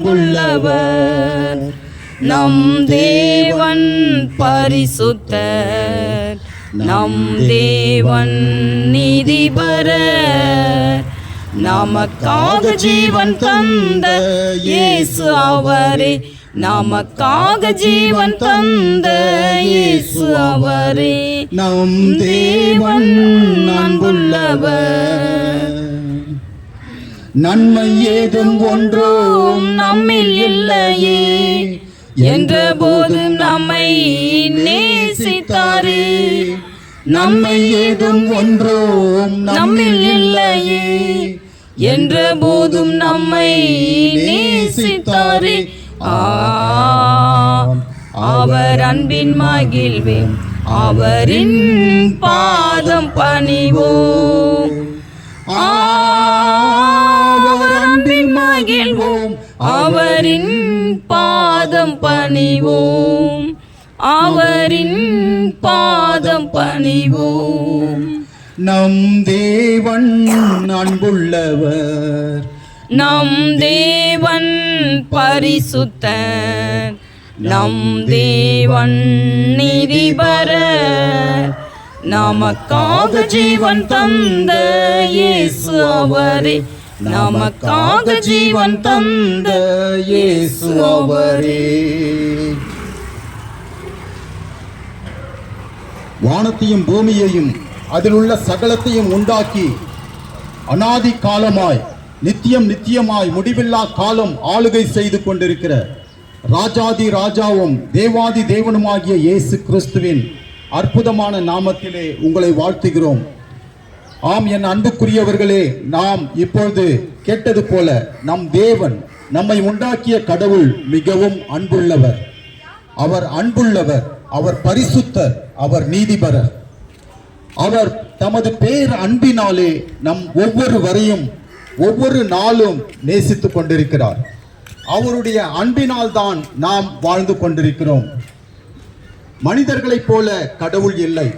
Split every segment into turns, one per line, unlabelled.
உள்ளவர் நம் தேவன் பரிசுத்தர், நம் தேவன் நீதிபரர். நமக்காக ஜீவன் தந்த இயேசு அவரே, நமக்காக ஜீவன் தந்த இயேசு அவரே. நம் தேவன் அன்புள்ளவர், நன்மை ஏதும் ஒன்றும் நம்மில் இல்லையே என்ற போதும் நம்மை நேசித்தாரே. நன்மை ஏதும் ஒன்றும் நம்மில் இல்லையே என்ற போதும் நம்மை நேசித்தாரே. அவர் அன்பின் மகிழ்வே, அவரின் பாதம் பணிவோம். அவர் அன்பின் மகிழ்வோம், அவரின் பாதம் பணிவோம், அவரின் பாதம் பணிவோம். நம் தேவன் அன்புள்ளவர், நம் தேவன் பரிசுத்தர், நம் தேவன் நீதிபரர். நமக்காக ஜீவன் தந்த இயேசு அவரே, நமக்காக ஜீவன் தந்த இயேசு அவரே.
வானத்தையும் பூமியையும் அதில் உள்ள சகலத்தையும் உண்டாக்கி அநாதி காலமாய் நித்தியம் நித்தியமாய் முடிவில்லா காலம் ஆளுகை செய்து கொண்டிருக்கிற ராஜாதி ராஜாவும் தேவாதி தேவனுமாகிய இயேசு கிறிஸ்துவின் அற்புதமான நாமத்திலே உங்களை வாழ்த்துகிறோம். ஆம், என் அன்புக்குரியவர்களே, நாம் இப்பொழுது கேட்டது போல நம் தேவன், நம்மை உண்டாக்கிய கடவுள் மிகவும் அன்புள்ளவர். அவர் அன்புள்ளவர், அவர் பரிசுத்தர், அவர் நீதிபரர். அவர் தமது பேர் அன்பினாலே நம் ஒவ்வொருவரையும் ஒவ்வொரு நாளும் நேசித்துக் கொண்டிருக்கிறார். அவருடைய அன்பினால் தான் நாம் வாழ்ந்து கொண்டிருக்கிறோம். மனிதர்களைப் போல கடவுள் இல்லை.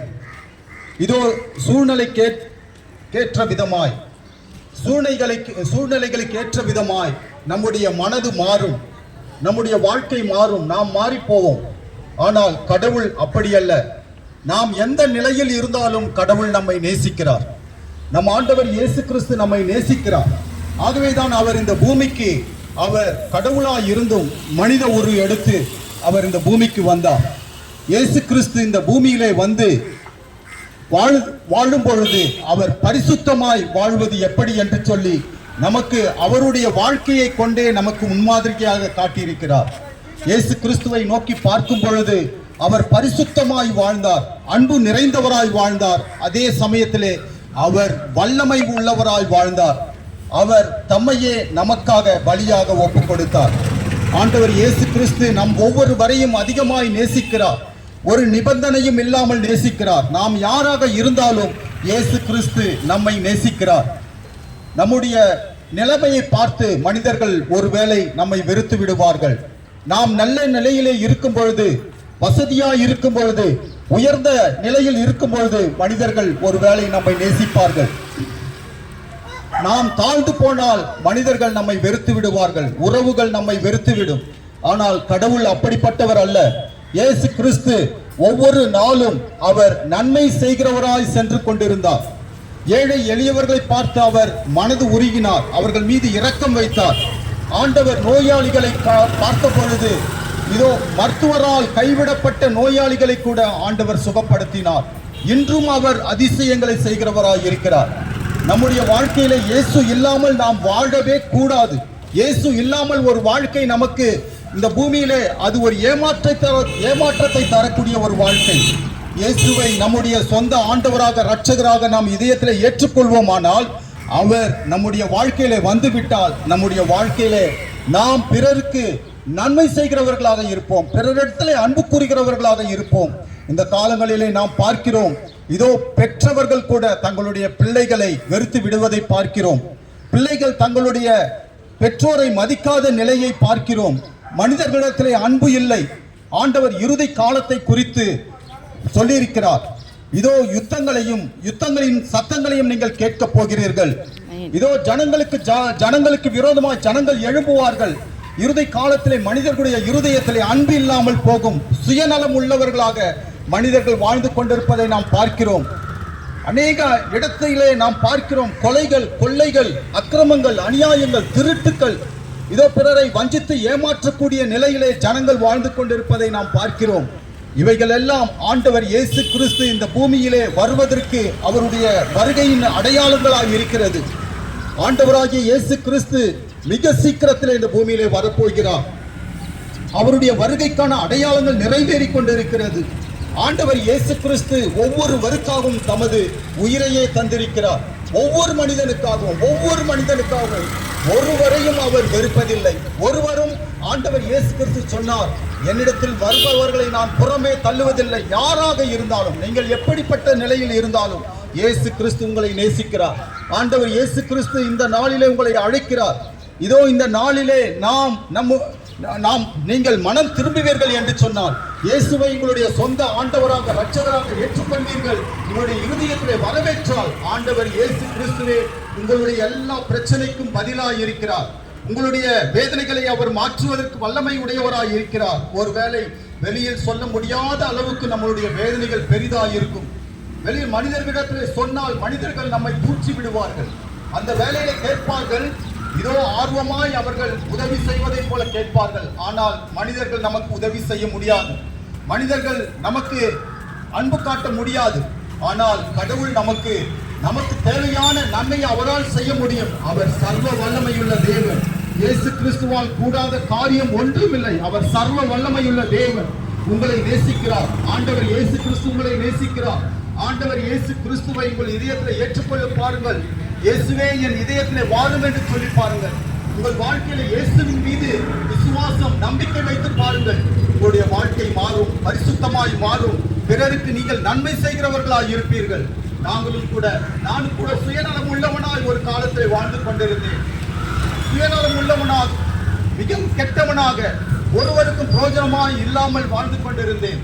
இதோ சூழ்நிலைக்கேற்ற விதமாய், சூழ்நிலைகளுக்கு ஏற்ற விதமாய் நம்முடைய மனது மாறும், நம்முடைய வாழ்க்கை மாறும், நாம் மாறிப்போவோம். ஆனால் கடவுள் அப்படியல்ல. நாம் எந்த நிலையில் இருந்தாலும் கடவுள் நம்மை நேசிக்கிறார். நம் ஆண்டவர் இயேசு கிறிஸ்து நம்மை நேசிக்கிறார். ஆகவேதான் அவர் இந்த பூமிக்கு, அவர் கடவுளாய் இருந்தும் மனித உரு எடுத்து அவர் இந்த பூமிக்கு வந்தார். இயேசு கிறிஸ்து இந்த பூமியிலே வந்து வாழும் பொழுது அவர் பரிசுத்தமாய் வாழ்வது எப்படி என்று சொல்லி நமக்கு அவருடைய வாழ்க்கையை கொண்டே நமக்கு முன்மாதிரியாக காட்டியிருக்கிறார். இயேசு கிறிஸ்துவை நோக்கி பார்க்கும் பொழுது அவர் பரிசுத்தமாய் வாழ்ந்தார், அன்பு நிறைந்தவராய் வாழ்ந்தார். அதே சமயத்திலே அவர் வல்லமை உள்ளவராய் வாழ்ந்தார். அவர் தம்மையே நமக்காக பலியாக ஒப்பு கொடுத்தார். ஆண்டவர் இயேசு கிறிஸ்து நம் ஒவ்வொருவரையும் அதிகமாய் நேசிக்கிறார். ஒரு நிபந்தனையும் இல்லாமல் நேசிக்கிறார். நாம் யாராக இருந்தாலும் இயேசு கிறிஸ்து நம்மை நேசிக்கிறார். நம்முடைய நிலைமையை பார்த்து மனிதர்கள் ஒருவேளை நம்மை வெறுத்து விடுவார்கள். நாம் நல்ல நிலையிலே இருக்கும் பொழுது, வசதியாய் இருக்கும் பொழுது, உயர்ந்த நிலையில் இருக்கும் பொழுது மனிதர்கள் ஒருவேளை நம்மை நேசிப்பார்கள். நாம் தாழ்ந்து போனால் மனிதர்கள் நம்மை வெறுத்து விடுவார்கள், உறவுகள் நம்மை வெறுத்து விடும். ஆனால் கடவுள் அப்படிப்பட்டவர் அல்ல. இயேசு கிறிஸ்து ஒவ்வொரு நாளும் அவர் நன்மை செய்கிறவராய் சென்று கொண்டிருந்தார். ஏழை எளியவர்களை பார்த்து அவர் மனது உருகினார், அவர்கள் மீது இரக்கம் வைத்தார். ஆண்டவர் நோயாளிகளை பார்த்த பொழுது இதோ மருத்துவரால் கைவிடப்பட்ட நோயாளிகளை கூட ஆண்டவர் சுகப்படுத்தினார். இன்றும் அவர் அதிசயங்களை செய்கிறவராய் இருக்கிறார். நம்முடைய வாழ்க்கையில இயேசு இல்லாமல் நாம் வாழவே கூடாது. இயேசு இல்லாமல் ஒரு வாழ்க்கை நமக்கு இந்த பூமியிலே அது ஒரு ஏமாற்றத்தை தரக்கூடிய ஒரு வாழ்க்கை. இயேசுவை நம்முடைய சொந்த ஆண்டவராக, இரட்சகராக நாம் இதயத்தில் ஏற்றுக்கொள்வோமானால், அவர் நம்முடைய வாழ்க்கையிலே வந்துவிட்டால் நம்முடைய வாழ்க்கையிலே நாம் பிறருக்கு நன்மை செய்கிறவர்களாக இருப்போம், பிறரிடத்திலே அன்பு கூறுகிறவர்களாக இருப்போம். இந்த காலங்களிலே நாம் பார்க்கிறோம், இதோ பெற்றவர்கள் கூட தங்களுடைய பிள்ளைகளை வெறுத்து விடுவதை பார்க்கிறோம். பிள்ளைகள் தங்களுடைய பெற்றோரை மதிக்காத நிலையை பார்க்கிறோம். மனிதர்களிடத்திலே அன்பு இல்லை. ஆண்டவர் இறுதி காலத்தை குறித்து சொல்லியிருக்கிறார். இதோ யுத்தங்களின் சத்தங்களையும் நீங்கள் கேட்க போகிறீர்கள். இதோ ஜனங்களுக்கு விரோதமாக ஜனங்கள் எழும்புவார்கள். இறுதி காலத்திலே மனிதர்களுடைய இருதயத்திலே அன்பு இல்லாமல் போகும். சுயநலம் உள்ளவர்களாக மனிதர்கள் வாழ்ந்து கொண்டிருப்பதை நாம் பார்க்கிறோம். அநேக இடத்திலே நாம் பார்க்கிறோம் கொலைகள், கொள்ளைகள், அக்கிரமங்கள், அநியாயங்கள், திருட்டுக்கள், இதோ பிறரை வஞ்சித்து ஏமாற்றக்கூடிய நிலையிலே ஜனங்கள் வாழ்ந்து கொண்டிருப்பதை நாம் பார்க்கிறோம். இவைகள் எல்லாம் ஆண்டவர் இயேசு கிறிஸ்து இந்த பூமியிலே வருவதற்கு அவருடைய வருகையின் அடையாளங்களாக இருக்கிறது. ஆண்டவராகிய இயேசு கிறிஸ்து மிக சீக்கிரத்தில் இந்த பூமியிலே வரப்போகிறார். அவருடைய வருகைக்கான அடையாளங்கள் நிறைவேறி கொண்டிருக்கிறது. ஆண்டவர் இயேசு கிறிஸ்து ஒவ்வொருவருக்காகவும் தமது உயிரையே தந்திருக்கிறார். ஒவ்வொரு மனிதனுக்காகவும் ஒருவரையும் அவர் வெறுப்பதில்லை. ஒருவரும் ஆண்டவர் இயேசு கிறிஸ்து சொன்னார், என்னிடத்தில் வருபவர்களை நான் புறமே தள்ளுவதில்லை. யாராக இருந்தாலும், நீங்கள் எப்படிப்பட்ட நிலையில் இருந்தாலும் இயேசு கிறிஸ்து உங்களை நேசிக்கிறார். ஆண்டவர் இயேசு கிறிஸ்து இந்த நாளிலே உங்களை அழைக்கிறார். இதோ இந்த நாளிலே நீங்கள் மனம் திரும்புவீர்கள் என்று சொன்னால், இயேசுவை உங்களுடைய சொந்த ஆண்டவராக இரட்சகராக ஏற்றுக்கொண்டீர்கள், உங்களுடைய இருதயத்திலே வரவேற்றால், ஆண்டவர் இயேசு கிறிஸ்துவே உங்களுடைய எல்லா பிரச்சனைக்கும் பதிலாக இருக்கிறார். உங்களுடைய வேதனைகளை அவர் மாற்றுவதற்கு வல்லமை உடையவராய் இருக்கிறார். ஒருவேளை வெளியில் சொல்ல முடியாத அளவுக்கு நம்மளுடைய வேதனைகள் பெரிதாக இருக்கும். வெளியில் மனிதர்களிடத்திலே சொன்னால் மனிதர்கள் நம்மை தூற்றி விடுவார்கள். அந்த வேலையை கேட்பார்கள், இதோ ஆர்வமாய் அவர்கள் உதவி செய்வதை போல கேட்பார்கள். ஆனால் மனிதர்கள் நமக்கு உதவி செய்ய முடியாது, மனிதர்கள் நமக்கு அன்பு காட்ட முடியாது. ஆனால் கடவுள் நமக்கு தேவையான நன்மையை அவரால் செய்ய முடியும். அவர் சர்வ வல்லமையுள்ள தேவன். இயேசு கிறிஸ்துவால் கூடாத காரியம் ஒன்றுமில்லை. அவர் சர்வ வல்லமையுள்ள தேவன். உங்களை நேசிக்கிறார். ஆண்டவர் இயேசு கிறிஸ்து உங்களை நேசிக்கிறார். ஆண்டவர் இயேசு கிறிஸ்துவை உங்கள் இதயத்தில் ஏற்றுக்கொள்ள பாருங்கள். இயேசுவே என் இதயத்திலே வாரும் என்று சொல்லி பாருங்கள். உங்கள் வாழ்க்கையில இயேசுவின் மீது விசுவாசம், நம்பிக்கை வைத்து பாருங்கள். உங்களுடைய வாழ்க்கை மாறும், பரிசுத்தமாய் மாறும். பிறருக்கு நீங்கள் நன்மை செய்கிறவர்களாய் இருப்பீர்கள். நானும் கூட சுயநலம் உள்ளவனாய் ஒரு காலத்தில் வாழ்ந்து கொண்டிருந்தேன். சுயநலம் உள்ளவனாக, மிகவும் கெட்டவனாக, ஒருவருக்கும் பிரயோஜனமாய் இல்லாமல் வாழ்ந்து கொண்டிருந்தேன்.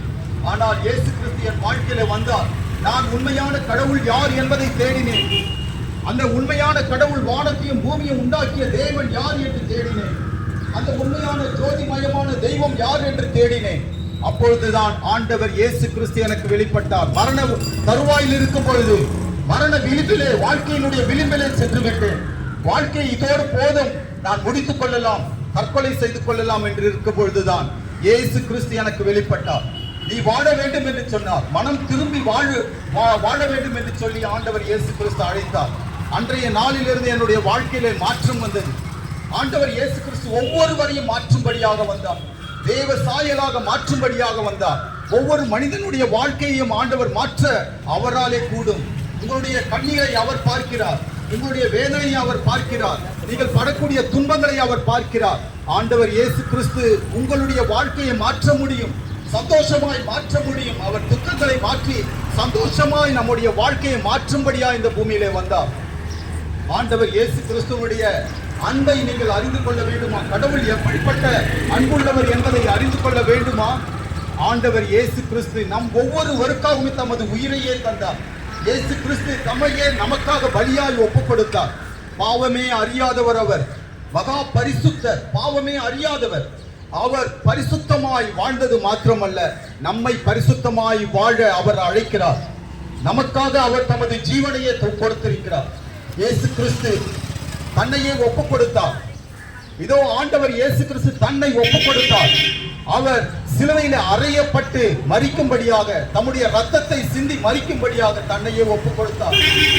ஆனால் இயேசு கிறிஸ்து என் வாழ்க்கையில வந்தார். நான் உண்மையான கடவுள் யார் என்பதை தேடினேன். அந்த உண்மையான கடவுள் வானத்தையும் பூமியும் உண்டாக்கிய தேவன் யார் என்று தேடினேன். அந்த உண்மையான ஜோதிமயமான தெய்வம் யார் என்று தேடினேன். அப்பொழுதுதான் ஆண்டவர் இயேசு கிறிஸ்து எனக்கு வெளிப்பட்டார். மரண தருவாயில் இருக்கும் பொழுது, மரண விளிம்பிலே, வாழ்க்கையினுடைய விளிம்பிலே சென்று விட்டேன். வாழ்க்கை இதோடு போதும், நான் முடித்துக் கொள்ளலாம், தற்கொலை செய்து கொள்ளலாம் என்று இருக்கும் பொழுதுதான் இயேசு கிறிஸ்து எனக்கு வெளிப்பட்டார். நீ வாழ வேண்டும் என்று சொன்னார். மனம் திரும்பி வாழ வேண்டும் என்று சொல்லி ஆண்டவர் இயேசு கிறிஸ்து அழைத்தார். அன்றைய நாளிலிருந்து என்னுடைய வாழ்க்கையிலே மாற்றம் வந்தது. ஆண்டவர் இயேசு கிறிஸ்து ஒவ்வொருவரையும் மாற்றும்படியாக வந்தார். தேவ சாயலாக மாற்றும்படியாக வந்தார். ஒவ்வொரு மனிதனுடைய வாழ்க்கையையும் ஆண்டவர் மாற்ற அவராலே கூடும். உங்களுடைய கண்ணீரை அவர் பார்க்கிறார். உங்களுடைய வேதனையை அவர் பார்க்கிறார். நீங்கள் படக்கூடிய துன்பங்களை அவர் பார்க்கிறார். ஆண்டவர் இயேசு கிறிஸ்து உங்களுடைய வாழ்க்கையை மாற்ற முடியும், சந்தோஷமாய் மாற்ற முடியும். அவர் துக்கங்களை மாற்றி சந்தோஷமாய் நம்முடைய வாழ்க்கையை மாற்றும்படியா இந்த பூமியிலே வந்தார். ஆண்டவர் இயேசு கிறிஸ்துவுடைய அன்பை நீங்கள் அறிந்து கொள்ள வேண்டுமா? கடவுள் எப்படிப்பட்ட அன்புள்ளவர் என்பதை அறிந்து கொள்ள வேண்டுமா? ஆண்டவர் இயேசு கிறிஸ்து நம் ஒவ்வொருவருக்காகவும் தமது உயிரையே தந்தார். இயேசு கிறிஸ்து தம்மையே நமக்காக பலியாய் ஒப்புக் கொடுத்தார். பாவமே அறியாதவர் அவர், மகா பரிசுத்தர். பாவமே அறியாதவர் அவர். பரிசுத்தமாய் வாழ்ந்தது மாத்திரமல்ல, நம்மை பரிசுத்தமாய் வாழ அவர் அழைக்கிறார். நமக்காக அவர் தமது ஜீவனையே கொடுத்திருக்கிறார். இயேசு கிறிஸ்து தன்னையே ஒப்புக் கொடுத்தார். இதோ ஆண்டவர் இயேசு கிறிஸ்து தன்னை ஒப்புக் கொடுத்தார். அவர் சிலுவையில அறையப்பட்டு மரிக்கும்படியாக, தம்முடைய ரத்தத்தை சிந்தி மரிக்கும்படியாக தன்னையே ஒப்புக் கொடுத்தார்.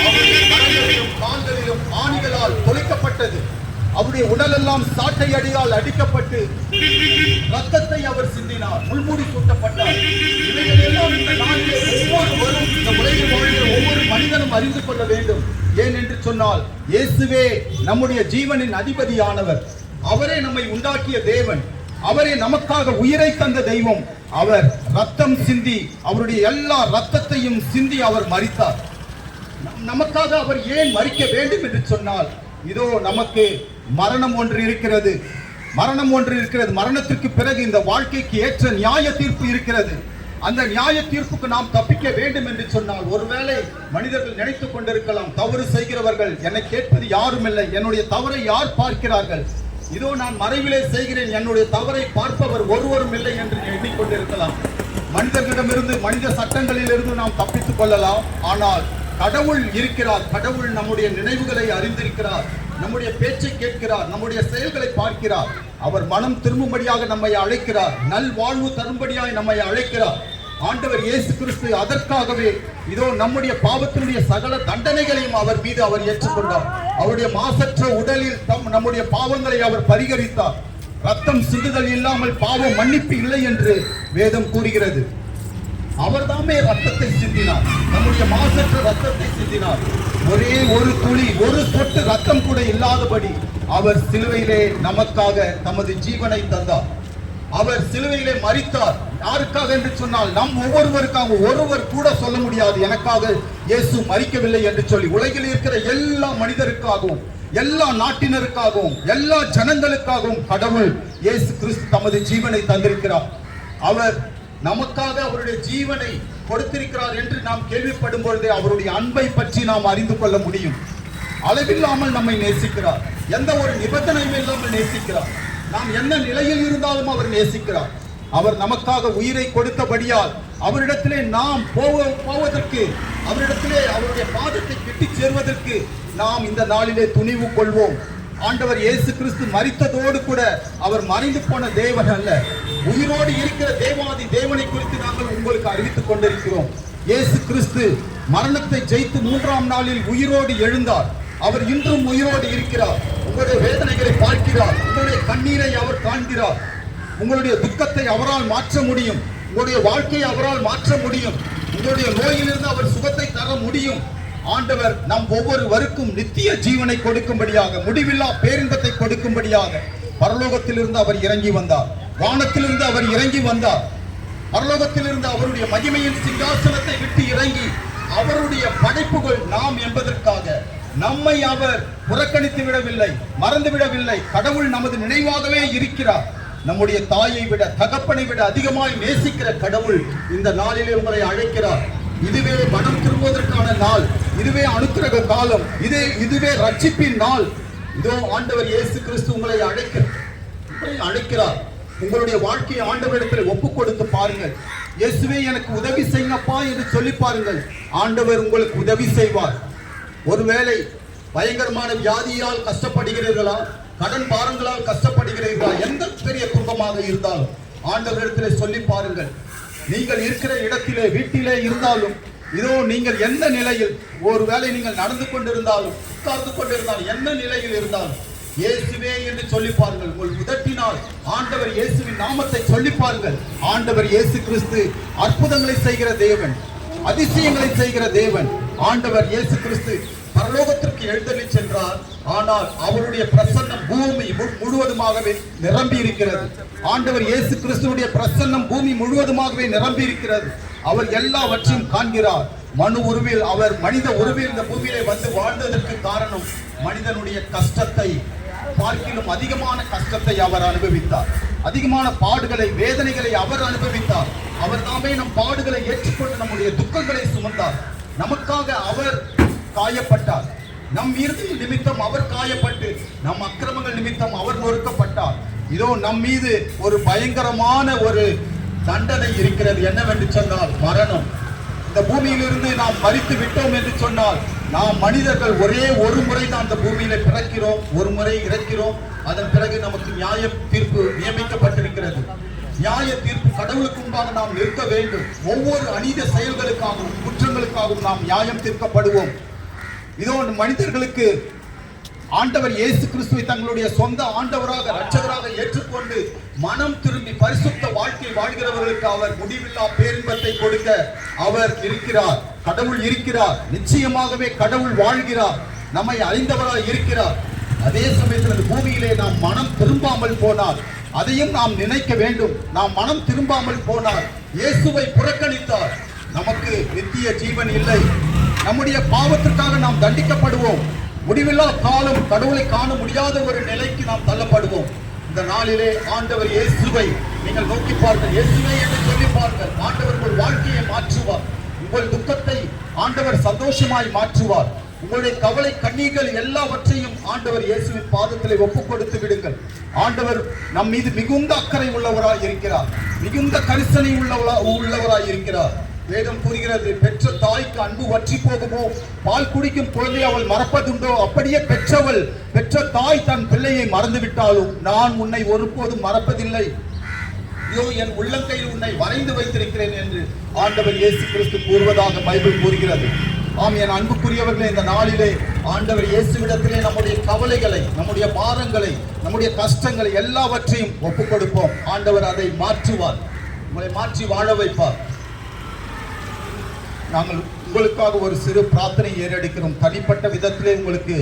அவருடைய கரங்களிலும் கால்களிலும் ஆணிகளால் தொலைக்கப்பட்டது. அவருடைய உடலெல்லாம் சாட்டை அடியால் அடிக்கப்பட்டு ரத்தத்தை அவர் சிந்தினார். முள்மூடி சூட்டப்பட்டார். இவைகளெல்லாம் இந்த நாட்டிலே ஒவ்வொருவரும், இந்த உலகில் வாழ்கிற ஒவ்வொரு மனிதனும் அறிந்து கொள்ள வேண்டும். ஏன் என்று சொன்னால், இயேசுவே நம்முடைய ஜீவனின் அதிபதியானவர். அவரே நம்மை உண்டாக்கிய தேவன். அவரே நமக்காக உயிரை தந்த தெய்வம். அவர் ரத்தம் சிந்தி, அவருடைய எல்லா ரத்தத்தையும் சிந்தி அவர் மரித்தார். நமக்காக அவர் ஏன் மரிக்க வேண்டும் என்று சொன்னால், இதோ நமக்கு மரணம் ஒன்று இருக்கிறது. மரணத்திற்கு பிறகு இந்த வாழ்க்கைக்கு ஏற்ற நியாய தீர்ப்பு இருக்கிறது. அந்த நியாய தீர்ப்புக்கு நாம் தப்பிக்க வேண்டும் என்று சொன்னால், ஒருவேளை மனிதர்கள் நினைத்துக் கொண்டிருக்கலாம், தவறு செய்கிறவர்கள் என்னை கேட்பது யாரும் இல்லை, என்னுடைய தவறை யார் பார்க்கிறார்கள்? இதோ நான் மறைவிலே செய்கிறேன், என்னுடைய தவறை பார்ப்பவர் ஒருவரும் இல்லை என்று எண்ணிக்கொண்டிருக்கலாம். மனிதர்களிடமிருந்து, மனித சட்டங்களிலிருந்து நாம் தப்பித்துக் கொள்ளலாம். ஆனால் கடவுள் இருக்கிறார். கடவுள் நம்முடைய நினைவுகளை அறிந்திருக்கிறார், நம்முடைய பேச்சை கேட்கிறார், நம்முடைய செயல்களை பார்க்கிறார். அவர் மனம் திரும்பும்படியாக நம்மை அழைக்கிறார், நல் வாழ்வு தரும்படியாக நம்மை அழைக்கிறார். ஆண்டவர் இயேசு கிறிஸ்து அதற்காகவே இதோ நம்முடைய பாவத்தினுடைய சகல தண்டனைகளையும் அவர் மீது அவர் ஏற்றுக்கொண்டார். அவருடைய மாசற்ற உடலில் நம்முடைய பாவங்களை அவர் பரிகரித்தார். ரத்தம் சிந்துதல் இல்லாமல் பாவம் மன்னிப்பு இல்லை என்று வேதம் கூறுகிறது. அவர் தாமே ரத்தத்தை சிந்தினார், நம்முடைய மாசற்ற ரத்தத்தை சிந்தினார். ஒரே ஒரு துளி, ஒரு சொட்டு ரத்தம் கூட இல்லாதபடி அவர் சிலுவையிலே நமக்காக தமது ஜீவனை தந்தார். அவர் சிலுவையிலே மரித்தார். யாருக்காக என்று சொன்னால் நம் ஒவ்வொருவருக்காக. ஒருவர் கூட சொல்ல முடியாது எனக்காக இயேசு மரிக்கவில்லை என்று சொல்லி. உலகில் இருக்கிற எல்லா மனிதருக்காகவும், எல்லா நாட்டினருக்காகவும், எல்லா ஜனங்களுக்காகவும் கடவுள் இயேசு கிறிஸ்து தமது ஜீவனை தந்திருக்கிறார். அவர் நமக்காக அவருடைய ஜீவனை கொடுத்திருக்கிறார் என்று நாம் கேள்விப்படும் பொழுதே அவருடைய அன்பை பற்றி நாம் அறிந்து கொள்ள முடியும். அளவில்லாமல் நம்மை நேசிக்கிறார், எந்த ஒரு நிபந்தனையும் இல்லாமல் நேசிக்கிறார். நாம் என்ன நிலையில் இருந்தாலும் அவர் நேசிக்கிறார். அவர் நமக்காக உயிரை கொடுத்தபடியால் அவரிடத்திலே நாம் போவதற்கு, அவரிடத்திலே அவருடைய பாதத்தை கிட்டி சேர்வதற்கு நாம் இந்த நாளிலே துணிவு கொள்வோம். ஆண்டவர் இயேசு கிறிஸ்து மரித்ததோடு கூட அவர் மறைந்து போன தேவன் அல்ல, உயிரோடு இருக்கிற தேவாதி தேவனை குறித்து நாங்கள் உங்களுக்கு அறிவித்துக் கொண்டிருக்கிறோம். இயேசு கிறிஸ்து மரணத்தை ஜெயித்து 3ஆம் நாளில் உயிரோடு எழுந்தார். அவர் இன்றும் உயிரோடு இருக்கிறார். உங்களுடைய வேதனைகளை பார்க்கிறார், உங்களுடைய கண்ணீரை அவர் காண்கிறார். உங்களுடைய துக்கத்தை அவரால் மாற்ற முடியும், உங்களுடைய வாழ்க்கையை அவரால் மாற்ற முடியும், உங்களுடைய நோயிலிருந்து அவர் சுகத்தை தர முடியும். ஆண்டவர் நம் ஒவ்வொருவருக்கும் நித்திய ஜீவனை கொடுக்கும்படியாக, முடிவில்லா பேரின்பத்தை கொடுக்கும்படியாக பரலோகத்திலிருந்து அவர் இறங்கி வந்தார். வானத்திலிருந்து அவர் இறங்கி வந்தார். பரலோகத்திலிருந்து அவருடைய மகிமையின் சிங்காசனத்தை விட்டு இறங்கி அவருடைய படைப்புகள் நாம் என்பதற்காக நம்மை அவர் புறக்கணித்து விடவில்லை, மறந்து விடவில்லை. கடவுள் நமது நினைவாகவே இருக்கிறார். நம்முடைய தாயை விட, தகப்பனை விட அதிகமாய் நேசிக்கிற கடவுள் இந்த நாளிலே உங்களை அழைக்கிறார். இதுவே மனம் திரும்புவதற்கான நாள், இதுவே அனுக்கிரக காலம், இதுவே ரட்சிப்பின் நாள். இதோ ஆண்டவர் இயேசு கிறிஸ்து உங்களை அழைக்கிறார். உங்களுடைய வாழ்க்கையை ஆண்டவரிடத்தில் ஒப்புக் கொடுத்து பாருங்கள். இயேசுவே எனக்கு உதவி செய்யப்பா என்று சொல்லி பாருங்கள். ஆண்டவர் உங்களுக்கு உதவி செய்வார். ஒருவேளை பயங்கரமான வியாதியால் கஷ்டப்படுகிறீர்களா, கடன் பாரங்களால் கஷ்டப்படுகிறீர்களா, எந்த பெரிய துன்பமாக இருந்தாலும் ஆண்டவரிடத்திலே சொல்லி பாருங்கள். நீங்கள் இருக்கிற இடத்திலே, வீட்டிலே இருந்தாலும், இதோ நீங்கள் எந்த நிலையில், ஒருவேளை நீங்கள் நடந்து கொண்டிருந்தாலும், உட்கார்ந்து கொண்டிருந்தாலும், எந்த நிலையில் இருந்தாலும் இயேசுவே என்று சொல்லி பாருங்கள். உங்கள் உதட்டினால் ஆண்டவர் இயேசுவின் நாமத்தை சொல்லி பாருங்கள். ஆண்டவர் இயேசு கிறிஸ்து அற்புதங்களை செய்கிற தேவன், அதிசயங்களை செய்கிற தேவன். ஆண்டவர் இயேசு கிறிஸ்து பரலோகத்திற்கு எழுந்தள்ளி சென்றார். ஆனால் அவருடைய பிரசன்னம் பூமி முழுவதுமாகவே நிரம்பி இருக்கிறது. ஆண்டவர் இயேசு கிறிஸ்துவுடைய பிரசன்னம் பூமி முழுவதுமாகவே நிரம்பி இருக்கிறது. அவர் எல்லாவற்றையும் காண்கிறார். மனு உருவில், அவர் மனித உருவில் இந்த பூமியிலே வந்து வாழ்ந்ததற்கு காரணம் மனிதனுடைய கஷ்டத்தை பார்க்கிலும் அதிகமான கஷ்டத்தை அவர் அனுபவித்தார். அதிகமான பாடுகளை, வேதனைகளை அவர் அனுபவித்தார். அவர் தாமே நம் பாடுகளை ஏற்றுக்கொண்டு நம்முடைய துக்கங்களை சுமந்தார். நமக்காக அவர் காயப்பட்டார். நம் இறுதி நிமித்தம் அவர் காயப்பட்டு, நம் அக்கிரமங்கள் நிமித்தம் அவர் நொறுக்கப்பட்டார். இதோ நம் மீது ஒரு பயங்கரமான ஒரு தண்டனை இருக்கிறது. என்னவென்று சொன்னால் மரணம். இந்த பூமியிலிருந்து நாம் மரித்து விட்டோம் என்று சொன்னால், நாம் மனிதர்கள் ஒரே ஒரு முறை தான் இந்த பூமியில பிறக்கிறோம், ஒரு முறை இறக்கிறோம். அதன் பிறகு நமக்கு நியாய தீர்ப்பு நியமிக்கப்பட்டிருக்கிறது. நியாய தீர்ப்பு கடவுளுக்கு முன்பாக நாம் நிற்க வேண்டும். ஒவ்வொரு அநீத செயல்களுக்காகவும் குற்றங்களுக்காகவும் நாம் நியாயம் தீர்க்கப்படுவோம். இதோ மனிதர்களுக்கு ஆண்டவர் இயேசு கிறிஸ்துவை தங்களுடைய சொந்த ஆண்டவராக, இரட்சகராக ஏற்றுக்கொண்டு மனம் திரும்பி பரிசுத்த வாழ்க்கை வாழ்கிறவர்களுக்கு அவர் முடிவில்லா பேரின்பத்தை கொடுக்க அவர் இருக்கிறார். கடவுள் இருக்கிறார். நிச்சயமாகவே கடவுள் வாழ்கிறார். நம்மை அறிந்தவராய் இருக்கிறார். அதே சமயத்தில் பூமியிலே நாம் மனம் திரும்பாமல் போனால், அதையும் நாம் நினைக்க வேண்டும். நாம் மனம் திரும்பாமல் போனால், இயேசுவை புறக்கணித்தார், நமக்கு நித்திய ஜீவன் இல்லை. நம்முடைய பாவத்திற்காக நாம் தண்டிக்கப்படுவோம். முடிவில்லா காலம் கடவுளை காண முடியாத ஒரு நிலைக்கு நாம் தள்ளப்படுவோம். இந்த நாளிலே ஆண்டவர் இயேசுவை நீங்கள் நோக்கி பாருங்கள். இயேசுவை என்று சொல்லி பாருங்கள். ஆண்டவர் உங்கள் வாழ்க்கையை மாற்றுவார். உங்கள் துக்கத்தை ஆண்டவர் சந்தோஷமாய் மாற்றுவார். உங்களுடைய கவலை கண்ணீர்கள் எல்லாவற்றையும் ஆண்டவர் இயேசுவின் பாதத்திலே ஒப்பு கொடுத்து விடுங்கள். ஆண்டவர் நம் மீது மிகுந்த அக்கறை உள்ளவராய் இருக்கிறார், மிகுந்த கரிசனை உள்ளவராய் இருக்கிறார். வேதம் கூறுகிறது, பெற்ற தாய்க்கு அன்பு வற்றி போகுமோ, பால் குடிக்கும் குழந்தை அவள் மறப்பதுண்டோ, அப்படியே பெற்ற தாய் தன் பிள்ளையை மறந்து விட்டாலும் நான் உன்னை ஒருபோதும் மறப்பதில்லை, இதோ என் உள்ளங்கையில் உன்னை வரைந்து வைத்திருக்கிறேன் என்று ஆண்டவர் இயேசு கிறிஸ்து கூறுவதாக பைபிள் கூறுகிறது. ஆம், என் அன்புக்குரியவர்களே, இந்த நாளிலே ஆண்டவர் இயேசுவிடத்திலே நம்முடைய கவலைகளை, நம்முடைய பாரங்களை, நம்முடைய கஷ்டங்களை எல்லாவற்றையும் ஒப்புக் கொடுப்போம். ஆண்டவர் அதை மாற்றுவார், உங்களை மாற்றி வாழ வைப்பார். நாங்கள் உங்களுக்காக ஒரு சிறு பிரார்த்தனை ஏறெடுக்கிறோம். தனிப்பட்ட விதத்திலே உங்களுக்கு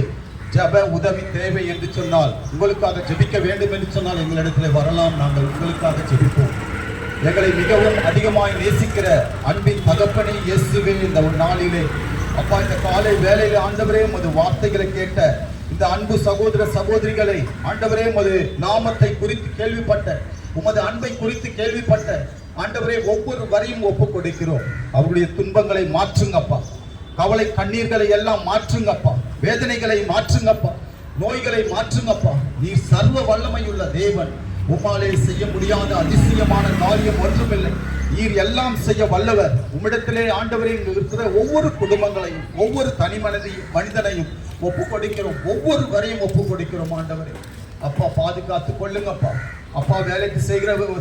ஜெப உதவி தேவை என்று சொன்னால், உங்களுக்காக ஜெபிக்க வேண்டும் என்று சொன்னால் எங்களிடத்தில் வரலாம். நாங்கள் உங்களுக்காக ஜெபிப்போம். எங்களை மிகவும் அதிகமாய் நேசிக்கிற அன்பின் தகப்பனே இயேசுவே, இந்த ஒரு நாளிலே அப்பா, இந்த காலை வேளையிலே ஆண்டவரே உமது வார்த்தைகளை கேட்ட இந்த அன்பு சகோதர சகோதரிகளை ஆண்டவரே உமது நாமத்தை குறித்து கேள்விப்பட்ட, உமது அன்பை குறித்து கேள்விப்பட்ட ஆண்டவரே ஒவ்வொரு வரையும் ஒப்பு கொடுக்கிறோம். அவருடைய துன்பங்களை மாற்றுங்கப்பா, கவலை கண்ணீர்களை எல்லாம் மாற்றுங்கப்பா, வேதனைகளை மாற்றுங்கப்பா, நோய்களை மாற்றுங்கப்பா. நீ சர்வ வல்லமையுள்ள தேவன், உம்மாலே செய்ய முடியாத அதிசயமான காரியம் ஒன்றுமில்லை. நீர் எல்லாம் செய்ய வல்லவர். உம்மிடத்திலே ஆண்டவரே இங்கு இருக்கிற ஒவ்வொரு குடும்பங்களையும், ஒவ்வொரு தனி மனிதனையும் ஒப்பு கொடுக்கிறோம், ஒவ்வொரு வரையும் ஒப்பு கொடுக்கிறோம். ஆண்டவரே அப்பா, பாதுகாத்துக் கொள்ளுங்கப்பா. அப்பா, வேலைக்கு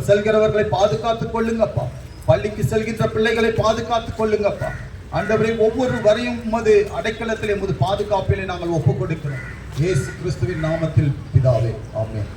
செல்கிறவர்களை பாதுகாத்துக் கொள்ளுங்கப்பா. பள்ளிக்கு செல்கின்ற பிள்ளைகளை பாதுகாத்துக் கொள்ளுங்கப்பா. ஆண்டவரே ஒவ்வொரு வரையும் உமது அடைக்கலத்திலே, உமது பாதுகாப்பிலே நாங்கள் ஒப்பு கொடுக்கிறோம். இயேசு கிறிஸ்துவின் நாமத்தில் பிதாவே, ஆமென்.